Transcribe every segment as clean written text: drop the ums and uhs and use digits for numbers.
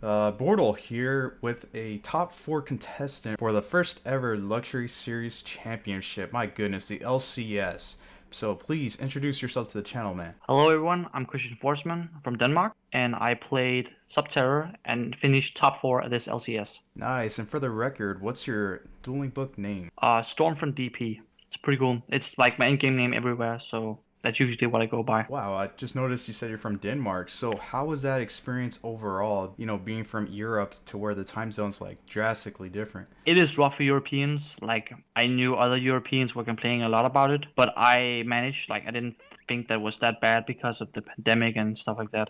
Bortle here with a top 4 contestant for the first ever Luxury Series Championship. My goodness, the LCS. So please introduce yourself to the channel, man. Hello everyone, I'm Forsman from Denmark, and I played Subterror and finished top 4 at this LCS. Nice. And for the record, what's your dueling book name? Stormfront DP. It's pretty cool. It's like my in-game name everywhere, so that's usually what I go by. Wow, I just noticed you said you're from Denmark. So how was that experience overall? Being from Europe to where the time zone's like drastically different. It is rough for Europeans. Like, I knew other Europeans were complaining a lot about it, but I managed. Like, I didn't think that was that bad because of the pandemic and stuff like that.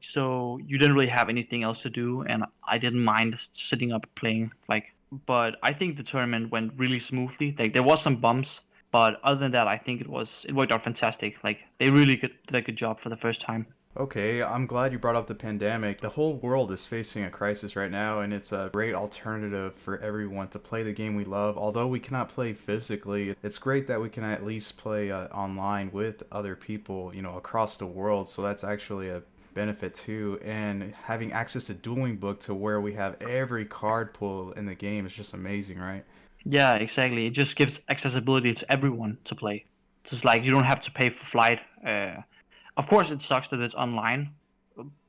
So you didn't really have anything else to do, and I didn't mind sitting up playing. But I think the tournament went really smoothly. Like, there was some bumps, but other than that, I think it worked out fantastic. Like, they really did a good job for the first time. Okay, I'm glad you brought up the pandemic. The whole world is facing a crisis right now, and it's a great alternative for everyone to play the game we love. Although we cannot play physically, it's great that we can at least play online with other people, across the world. So that's actually a benefit too. And having access to Dueling Book to where we have every card pool in the game is just amazing, right? Yeah, exactly. It just gives accessibility to everyone to play. Just like you don't have to pay for flight. Of course, it sucks that it's online,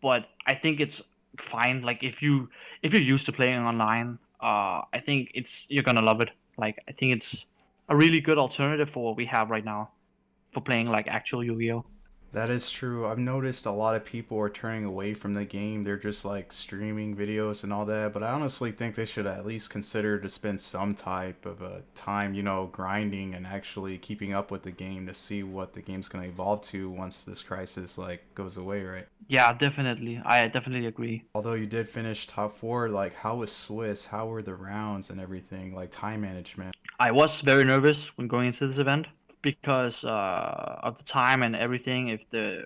but I think it's fine. Like if you're used to playing online, I think you're gonna love it. Like I think it's a really good alternative for what we have right now for playing like actual Yu-Gi-Oh. That is true. I've noticed a lot of people are turning away from the game. They're just like streaming videos and all that. But I honestly think they should at least consider to spend some type of a time, grinding and actually keeping up with the game to see what the game's going to evolve to once this crisis like goes away, right? Yeah, definitely. I definitely agree. Although you did finish top 4, like how was Swiss? How were the rounds and everything? Like time management? I was very nervous when going into this event because of the time and everything. If the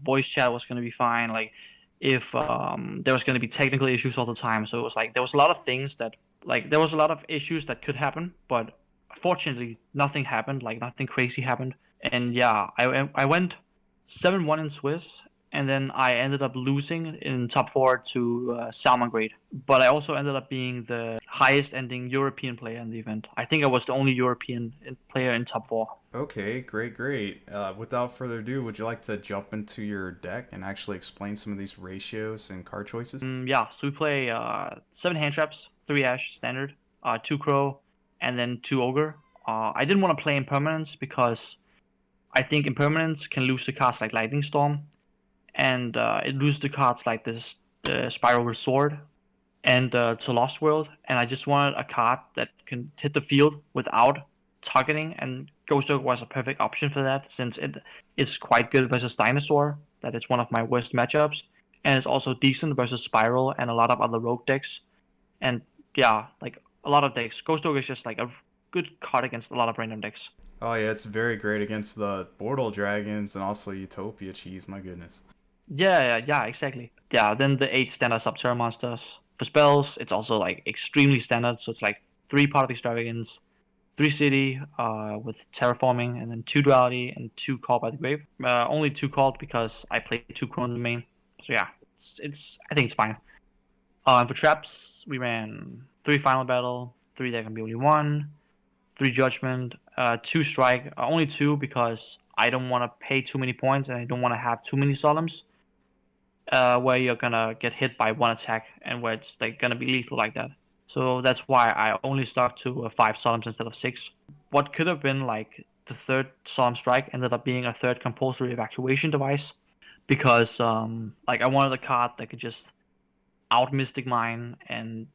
voice chat was going to be fine, like if there was going to be technical issues all the time. So it was like there was a lot of things that there was a lot of issues that could happen, but fortunately nothing happened. Like nothing crazy happened. And yeah, I went 7-1 in Swiss, and then I ended up losing in top 4 to Salmon Grade. But I also ended up being the highest ending European player in the event. I think I was the only European player in top 4. Okay, great, great. Without further ado, would you like to jump into your deck and actually explain some of these ratios and card choices? Yeah, so we play 7 hand traps, 3 Ash standard, 2 Crow, and then 2 Ogre. I didn't want to play Impermanence because I think Impermanence can lose to cards like Lightning Storm, and it loses to cards like this Spiral with Sword and to Lost World. And I just wanted a card that can hit the field without targeting, and Ghost Ogre was a perfect option for that since it is quite good versus Dinosaur. That is one of my worst matchups, and it's also decent versus Spiral and a lot of other rogue decks. And yeah, like a lot of decks, Ghost Ogre is just like a good card against a lot of random decks. Oh yeah, it's very great against the Bortle Dragons and also Utopia Cheese, my goodness. Yeah, exactly. Yeah, then the 8 standard Subterror monsters. For spells, it's also like extremely standard, so it's like 3 Part of Extravagance, 3 City with Terraforming, and then 2 Duality and 2 Call by the Grave. Only 2 called because I played 2 Crow in the main. So yeah, I think it's fine. And for traps, we ran 3 Final Battle, 3 There Can Be Only 1, 3 Judgment, 2 Strike, only 2 because I don't want to pay too many points and I don't want to have too many Solemns where you're gonna get hit by 1 attack and where it's like gonna be lethal like that. So that's why I only stuck to 5 Solemns instead of 6. What could have been like the 3rd Solemn Strike ended up being a 3rd compulsory evacuation device because I wanted a card that could just out Mystic Mine and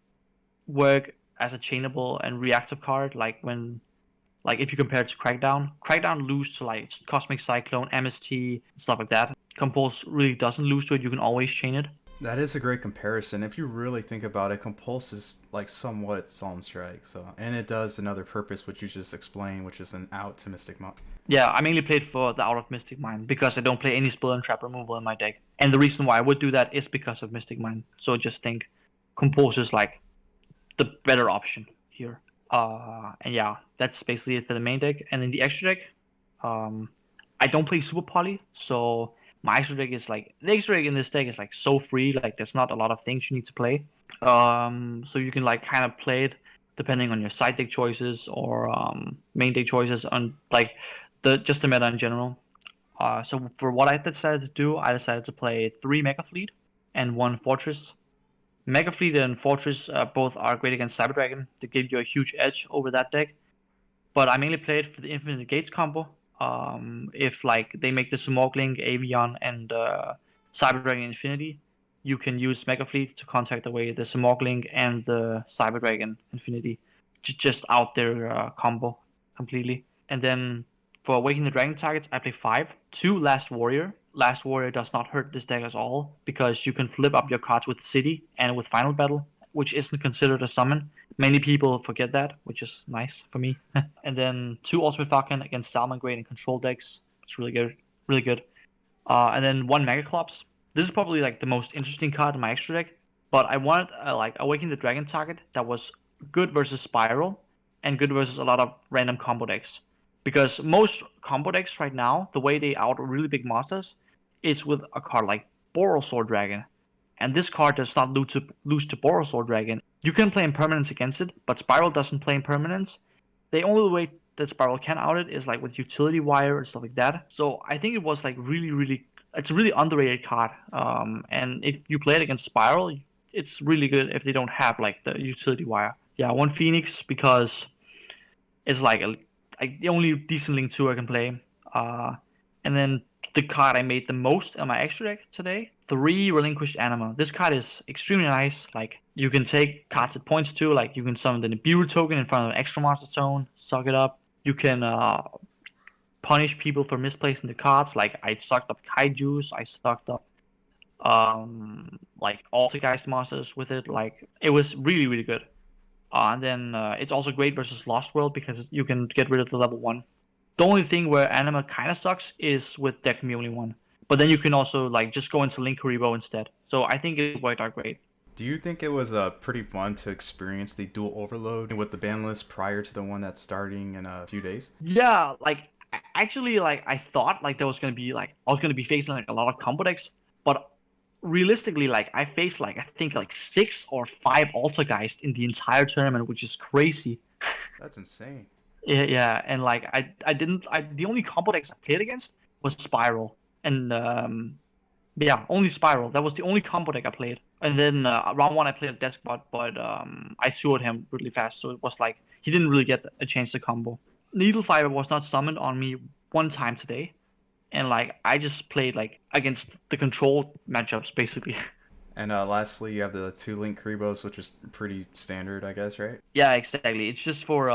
work as a chainable and reactive card, if you compare it to Crackdown lose to like Cosmic Cyclone, MST, stuff like that. Compulse really doesn't lose to it. You can always chain it. That is a great comparison. If you really think about it, Compulse is like somewhat Solemn Strike, and it does another purpose which you just explained, which is an out to Mystic Mine. Yeah, I mainly played for the out of Mystic Mine because I don't play any spell and trap removal in my deck. And the reason why I would do that is because of Mystic Mine. So I just think Compulse is like the better option here. And yeah, that's basically it for the main deck. And in the extra deck, I don't play Super Poly, so My extra deck is like the extra deck in this deck is like so free. Like there's not a lot of things you need to play. So you can like kind of play it depending on your side deck choices or main deck choices on like the meta in general. So for what I decided to do, I decided to play 3 Mega Fleet and 1 Fortress. Mega Fleet and Fortress both are great against Cyber Dragon to give you a huge edge over that deck. But I mainly played for the Infinite Gates combo. If like they make the Smogling, Avion, and Cyber Dragon Infinity, you can use Mega Fleet to contact away the Smogling and the Cyber Dragon Infinity, just out their combo completely. And then for Awakening the Dragon targets, I play 5. 2 Last Warrior. Last Warrior does not hurt this deck at all because you can flip up your cards with City and with Final Battle, which isn't considered a summon. Many people forget that, which is nice for me. And then 2 Ultimate Falcon against Salmon Grade and Control decks. It's really good, really good. And then 1 Megaclops. This is probably like the most interesting card in my extra deck. But I wanted like Awaken the Dragon target that was good versus Spiral and good versus a lot of random combo decks. Because most combo decks right now, the way they out really big monsters, is with a card like Boral Sword Dragon. And this card does not lose to Boral Sword Dragon. You can play impermanence against it, but Spiral doesn't play impermanence. The only way that Spiral can out it is like with Utility Wire and stuff like that. So I think it was like really, it's a really underrated card. And if you play it against Spiral, it's really good if they don't have like the Utility Wire. Yeah, 1 Phoenix because it's like the only decent Link 2 I can play. And then the card I made the most on my extra deck today, 3 Relinquished Anima. This card is extremely nice. Like you can take cards at points too. Like you can summon the Nibiru token in front of an extra monster zone, suck it up. You can punish people for misplacing the cards. Like I sucked up Kaijus, I sucked up like Altergeist monsters with it. Like it was really good. And then it's also great versus Lost World because you can get rid of the level 1. The only thing where Anima kind of sucks is with deck me only 1. But then you can also like just go into Link Kuriboh instead. So I think it worked out great. Do you think it was pretty fun to experience the dual overload with the ban list prior to the one that's starting in a few days? Yeah, like actually, like I thought like there was gonna be like I was gonna be facing like a lot of combo decks, but realistically, like I faced like I think like 6 or 5 Altergeist in the entire tournament, which is crazy. That's insane. Yeah, and like the only combo decks I played against was Spiral, and yeah, only Spiral. That was the only combo deck I played. And then round 1 I played a Deskbot, but I toured him really fast, so it was like he didn't really get a chance to combo. Needle Fiber was not summoned on me 1 time today, and like I just played like against the control matchups basically. And lastly, you have the 2 Link Kuribohs, which is pretty standard, I guess, right? Yeah, exactly. It's just for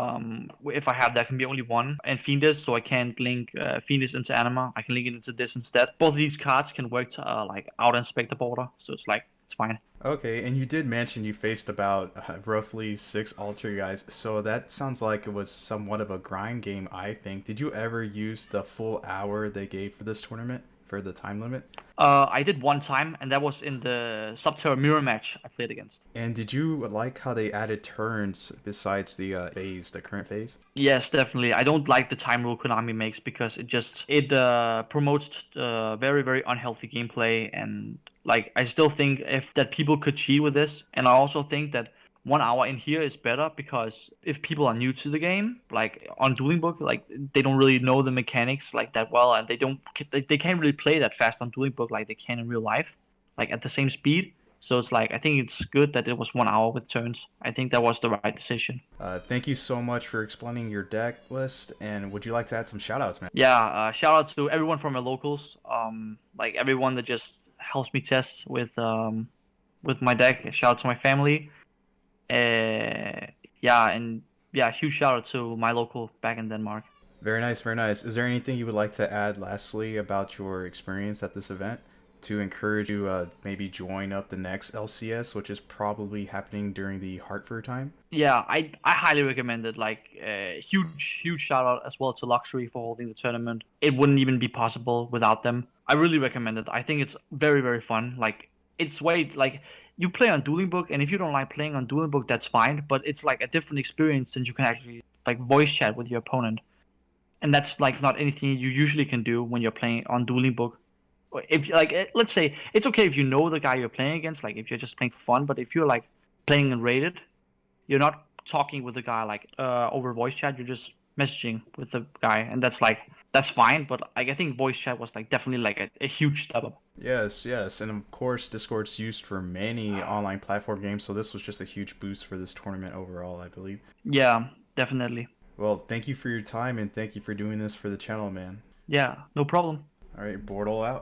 if I have that can be only 1 and Fiendus, so I can't link Fiendus into Anima. I can link it into this instead. Both of these cards can work to like out inspect the border, so it's like it's fine. Okay, and you did mention you faced about roughly 6 alter guys, so that sounds like it was somewhat of a grind game, I think. Did you ever use the full hour they gave for this tournament, for the time limit? I did 1 time, and that was in the Subterror mirror match I played against. And did you like how they added turns besides the phase, the current phase? Yes, definitely. I don't like the time rule Konami makes because it promotes very unhealthy gameplay, and like I still think if that people could cheat with this, and I also think that 1 hour in here is better because if people are new to the game, like on Dueling Book, like they don't really know the mechanics like that well, and they can't really play that fast on Dueling Book like they can in real life, like at the same speed. So it's like I think it's good that it was 1 hour with turns. I think that was the right decision. Thank you so much for explaining your deck list, and would you like to add some shoutouts, man? Yeah, shout out to everyone from my locals, like everyone that just helps me test with my deck. Shout out to my family. Huge shout out to my local back in Denmark. Very nice, very nice. Is there anything you would like to add lastly about your experience at this event to encourage you maybe join up the next LCS, which is probably happening during the Hartford time? Yeah, I highly recommend it. Like huge shout out as well to Luxury for holding the tournament. It wouldn't even be possible without them. I really recommend it. I think it's very fun. Like it's way like you play on Dueling Book, and if you don't like playing on Dueling Book, that's fine. But it's like a different experience since you can actually like voice chat with your opponent, and that's like not anything you usually can do when you're playing on Dueling Book. if like let's say it's okay if you know the guy you're playing against, like if you're just playing for fun, but if you're like playing in rated, you're not talking with the guy like over voice chat, you're just messaging with the guy, and that's fine, but like I think voice chat was like definitely like a huge step up. Yes, yes, and of course Discord's used for many online platform games, so this was just a huge boost for this tournament overall, I believe. Yeah, definitely. Well, thank you for your time and thank you for doing this for the channel, man. Yeah, no problem. All right, Bortle out.